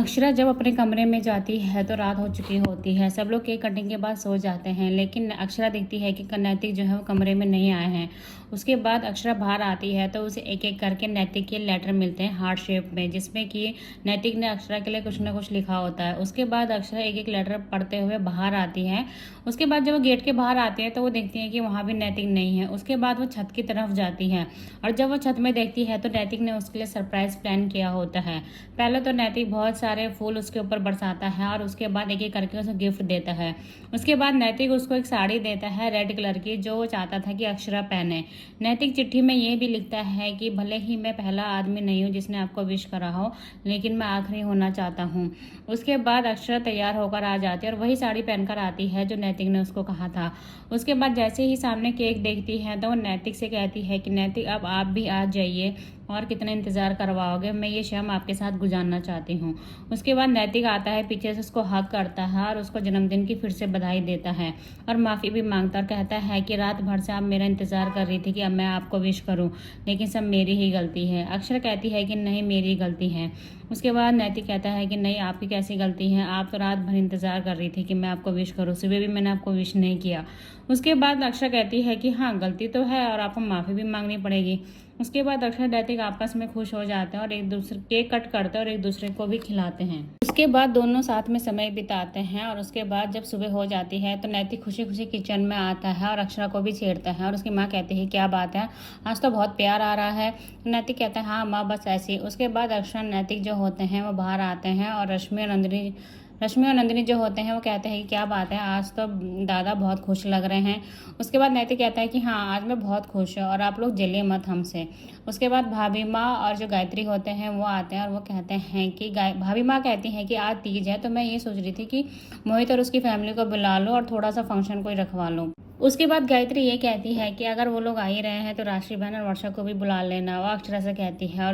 अक्षरा जब अपने कमरे में जाती है तो रात हो चुकी होती है। सब लोग केक कटिंग के बाद सो जाते हैं, लेकिन अक्षरा देखती है कि नैतिक जो है वो कमरे में नहीं आए हैं। उसके बाद अक्षरा बाहर आती है तो उसे एक एक करके नैतिक के लेटर मिलते हैं हार्ट शेप में, जिसमें कि नैतिक ने अक्षरा के लिए कुछ ना कुछ लिखा होता है। उसके बाद अक्षरा एक एक लेटर पढ़ते हुए बाहर आती है। उसके बाद जब वो गेट के बाहर आती है तो वो देखती है कि वहाँ भी नैतिक नहीं है। उसके बाद वो छत की तरफ जाती है और जब वो छत में देखती है तो नैतिक ने उसके लिए सरप्राइज प्लान किया होता है। पहले तो नैतिक बहुत सारे फूल उसके ऊपर बरसाता है और उसके बाद एक एक करके उसे गिफ्ट देता है। उसके बाद नैतिक उसको एक साड़ी देता है रेड कलर की, जो वो चाहता था कि अक्षरा पहने। नैतिक चिट्ठी में ये भी लिखता है कि भले ही मैं पहला आदमी नहीं हूँ जिसने आपको विश करा हो, लेकिन मैं आखिरी होना चाहता हूँ। उसके बाद अक्षरा तैयार होकर आ जाती है और वही साड़ी पहनकर आती है जो नैतिक ने उसको कहा था। उसके बाद जैसे ही सामने केक देखती है तो वो नैतिक से कहती है कि नैतिक अब आप भी आ जाइए, और कितना इंतज़ार करवाओगे, मैं ये शाम आपके साथ गुजारना चाहती हूँ। उसके बाद नैतिक आता है, पीछे से उसको हक करता है और उसको जन्मदिन की फिर से बधाई देता है और माफ़ी भी मांगता और कहता है कि रात भर से आप मेरा इंतज़ार कर रही थी कि अब मैं आपको विश करूँ, लेकिन सब मेरी ही गलती है। अक्षरा कहती है कि नहीं, मेरी गलती है। उसके बाद नैतिक कहता है कि नहीं, आपकी कैसी गलती है, आप तो रात भर इंतज़ार कर रही थी कि मैं आपको विश करूँ, सुबह भी मैंने आपको विश नहीं किया। उसके बाद अक्षरा कहती है कि हाँ, गलती तो है और आपको माफ़ी भी मांगनी पड़ेगी। उसके बाद अक्षर नैतिक आपस में खुश हो जाते हैं और एक दूसरे केक कट करते हैं और एक दूसरे को भी खिलाते हैं। उसके बाद दोनों साथ में समय बिताते हैं और उसके बाद जब सुबह हो जाती है तो नैतिक खुशी खुशी किचन में आता है और अक्षरा को भी छेड़ता है और उसकी माँ कहती है क्या बात है, आज तो बहुत प्यार आ रहा है। नैतिक कहता है हाँ माँ, बस ऐसी। उसके बाद अक्षरा नैतिक जो होते हैं वो बाहर आते हैं और रश्मि और नंदिनी जो होते हैं वो कहते हैं कि क्या बात है, आज तो दादा बहुत खुश लग रहे हैं। उसके बाद नैतिक कहता है कि हाँ, आज मैं बहुत खुश हूँ और आप लोग जलिए मत हमसे। उसके बाद भाभी माँ और जो गायत्री होते हैं वो आते हैं और वो कहते हैं कि भाभी माँ कहती हैं कि आज तीज है, तो मैं ये सोच रही थी कि मोहित और उसकी फैमिली को बुला लो और थोड़ा सा फंक्शन कोई रखवा लो। उसके बाद गायत्री ये कहती है कि अगर वो लोग आ ही रहे हैं तो राशि बहन और वर्षा को भी बुला लेना, वो अक्षरा से कहती है।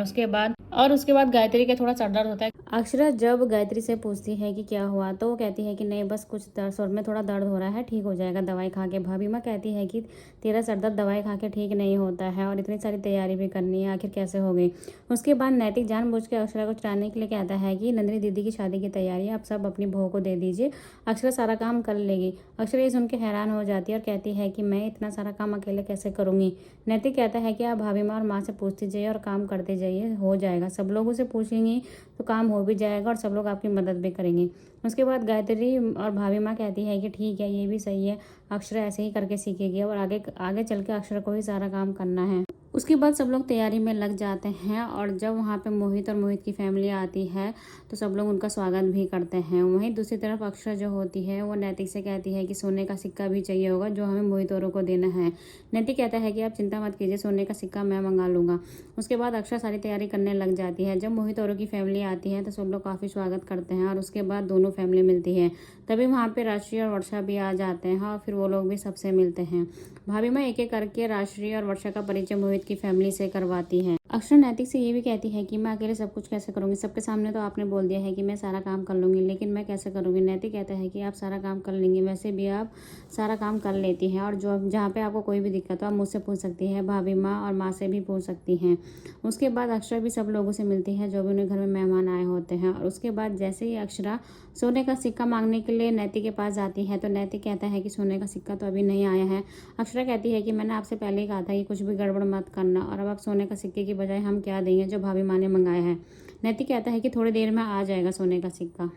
और उसके बाद गायत्री का थोड़ा सर दर्द होता है। अक्षरा जब गायत्री से पूछती है कि क्या हुआ तो वो कहती है कि नहीं, बस कुछ सर में थोड़ा दर्द हो रहा है, ठीक हो जाएगा दवाई खा के। भाभी माँ कहती है कि तेरा सर दर्द दवाई खा के ठीक नहीं होता है और इतनी सारी तैयारी भी करनी है, आखिर कैसे हो गई। उसके बाद नैतिक जानबूझ के अक्षरा को चुराने के लिए कहता है कि नंदिनी दीदी की शादी की तैयारी है, आप सब अपनी बहू को दे दीजिए, अक्षरा सारा काम कर लेगी। अक्षरा ये सुन के हैरान हो जाती है और कहती है कि मैं इतना सारा काम अकेले कैसे करूँगी। नैतिक कहता है कि आप भाभी माँ और माँ से पूछती जाइए और काम करते जाइए, हो जाएगा। सब लोगों से पूछेंगी तो काम हो भी जाएगा और सब लोग आपकी मदद भी करेंगे। उसके बाद गायत्री और भाभी माँ कहती है कि ठीक है, ये भी सही है, अक्षरा ऐसे ही करके सीखेगी और आगे आगे चल के अक्षरा को ही सारा काम करना है। उसके बाद सब लोग तैयारी में लग जाते हैं और जब वहाँ पे मोहित और मोहित की फैमिली आती है तो सब लोग उनका स्वागत भी करते हैं। वहीं दूसरी तरफ अक्षरा जो होती है वो नैतिक से कहती है कि सोने का सिक्का भी चाहिए होगा जो हमें मोहित औरों को देना है। नैतिक कहता है कि आप चिंता मत कीजिए, सोने का सिक्का मैं मंगा लूँगा। उसके बाद अक्षरा सारी तैयारी करने लग जाती है। जब मोहित औरों की फैमिली आती है तो सब लोग काफ़ी स्वागत करते हैं और उसके बाद दोनों फैमिली मिलती है। तभी वहाँ पे राशि और वर्षा भी आ जाते हैं और फिर वो लोग भी सबसे मिलते हैं। भाभी माँ एक एक करके राशि और वर्षा का परिचय मोहित की फैमिली से करवाती है। अक्षरा नैतिक से ये भी कहती है कि मैं अकेले सब कुछ कैसे करूँगी, सबके सामने तो आपने बोल दिया है कि मैं सारा काम कर लूँगी, लेकिन मैं कैसे करूँगी। नैतिक कहता है कि आप सारा काम कर लेंगी, वैसे भी आप सारा काम कर लेती हैं और जो जहाँ पे आपको कोई भी दिक्कत हो आप मुझसे पूछ सकती है, भाभी माँ और माँ से भी पूछ सकती हैं। उसके बाद अक्षरा भी सब लोगों से मिलती है जो भी उन्हें घर में मेहमान आए होते हैं और उसके बाद जैसे ही अक्षरा सोने का सिक्का मांगने के लिए नैतिक के पास जाती है तो नैतिक कहता है कि सोने का सिक्का तो अभी नहीं आया है। अक्षरा कहती है कि मैंने आपसे पहले ही कहा था कि कुछ भी गड़बड़ मत करना, और अब आप सोने का सिक्के की बजाय हम क्या देंगे जो भाभी माँ ने मंगाया है। नैतिक कहता है कि थोड़ी देर में आ जाएगा सोने का सिक्का।